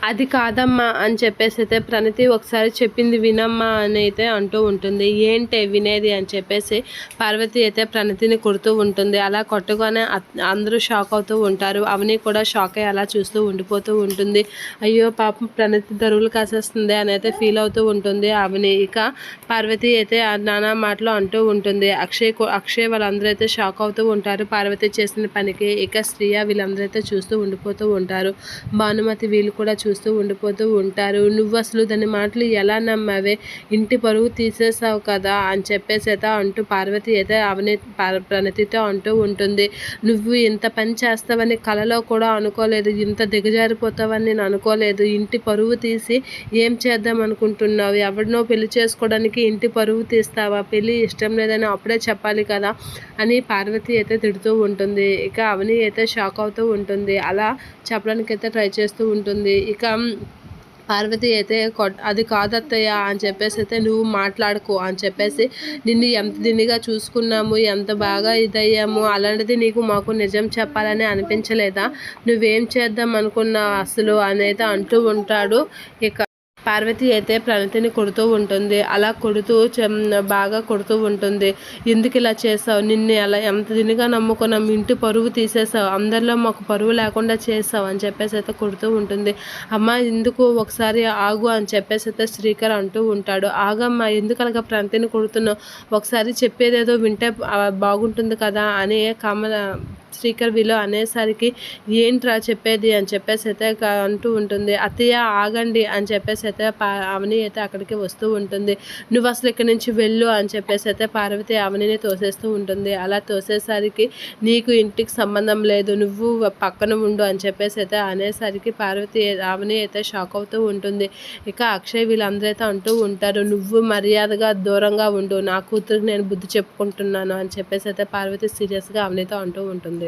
అది కాదమ్మా అని చెప్పేసి అయితే ప్రణతి ఒకసారి చెప్పింది వినమ్మా అని అయితే అంటూ ఉంటుంది. ఏంటే వినేది అని చెప్పేసి పార్వతి అయితే ప్రణతిని కొడుతూ ఉంటుంది. అలా కొట్టగానే అందరూ షాక్ అవుతూ ఉంటారు. అవని కూడా షాక్ అయ్యి అలా చూస్తూ ఉండిపోతూ ఉంటుంది. అయ్యో పాపం ప్రణతి దరువులు కాసేస్తుంది అని అయితే ఫీల్ అవుతూ ఉంటుంది అవని. ఇక పార్వతి అయితే నానా మాటలు అంటూ ఉంటుంది. అక్షయ్ వాళ్ళందరూ అయితే షాక్ అవుతూ ఉంటారు పార్వతి చేసిన పనికి. ఇక శ్రియ వీళ్ళందరూ అయితే చూస్తూ ఉండిపోతూ ఉంటారు. భానుమతి వీళ్ళు కూడా చూస్తూ ఉండిపోతూ ఉంటారు. నువ్వు అసలు దాని మాటలు ఎలా నమ్మావే, ఇంటి పరువు తీసేసావు కదా అని చెప్పేసి అయితే అంటూ పార్వతి అయితే అవని ప్రణతితో అంటూ ఉంటుంది. నువ్వు ఇంత పని చేస్తావని కలలో కూడా అనుకోలేదు, ఇంత దిగజారిపోతావని నేను అనుకోలేదు. ఇంటి పరువు తీసి ఏం చేద్దాం అనుకుంటున్నావు? ఎవరినో పెళ్లి చేసుకోవడానికి ఇంటి పరువు తీస్తావా? పెళ్ళి ఇష్టం లేదని అప్పుడే చెప్పాలి కదా అని పార్వతి అయితే తిడుతూ ఉంటుంది. ఇక అవని అయితే షాక్ అవుతూ ఉంటుంది. అలా చెప్పడానికి అయితే ట్రై చేస్తూ ఉంటుంది. ఇక పార్వతి అయితే అది కాదత్తయ్య అని చెప్పేసి అయితే నువ్వు మాట్లాడుకో అని చెప్పేసి, నిన్ను ఎంత దినిగా చూసుకున్నాము, ఎంత బాగా ఇదయ్యాము, అలాంటిది నీకు మాకు నిజం చెప్పాలని అనిపించలేదా? నువ్వేం చేద్దాం అనుకున్నావు అసలు అనేది అంటూ ఉంటాడు. ఇక పార్వతి అయితే ప్రణతిని కొడుతూ ఉంటుంది. అలా కొడుతూ బాగా కొడుతూ ఉంటుంది. ఎందుకు ఇలా చేసావు? నిన్ను అలా ఎంత దినిగా నమ్ముకున్నాం, ఇంటి పరువు తీసేసావు, అందరిలో మాకు పరువు లేకుండా చేసావు అని చెప్పేసి అయితే కొడుతూ ఉంటుంది. అమ్మ ఎందుకు ఒకసారి ఆగు అని చెప్పేసి అయితే శ్రీకర్ అంటూ ఉంటాడు. ఆగమ్మ, ఎందుకు అలాగా ప్రణతిని కొడుతున్నావు? ఒకసారి చెప్పేదేదో వింటే బాగుంటుంది కదా అని శ్రీకర్ వీళ్ళు అనేసరికి ఏంట్రా చెప్పేది అని చెప్పేసి అయితే అంటూ ఉంటుంది. అత్తయ్య ఆగండి అని చెప్పేసి అయితే అవని అయితే అక్కడికి వస్తూ ఉంటుంది. నువ్వు అసలు ఇక్కడి నుంచి వెళ్ళు అని చెప్పేసి అయితే పార్వతి అవనిని తోసేస్తూ ఉంటుంది. అలా తోసేసరికి నీకు ఇంటికి సంబంధం లేదు, నువ్వు పక్కన ఉండు అని చెప్పేసి అయితే అనేసరికి పార్వతి అవని అయితే షాక్ అవుతూ ఉంటుంది. ఇక అక్షయ్ వీళ్ళందరూ అయితే అంటూ ఉంటారు, నువ్వు మర్యాదగా దూరంగా ఉండు, నా కూతురికి నేను బుద్ధి చెప్పుకుంటున్నాను అని చెప్పేసి అయితే పార్వతి సీరియస్గా అవనితో అంటూ ఉంటుంది.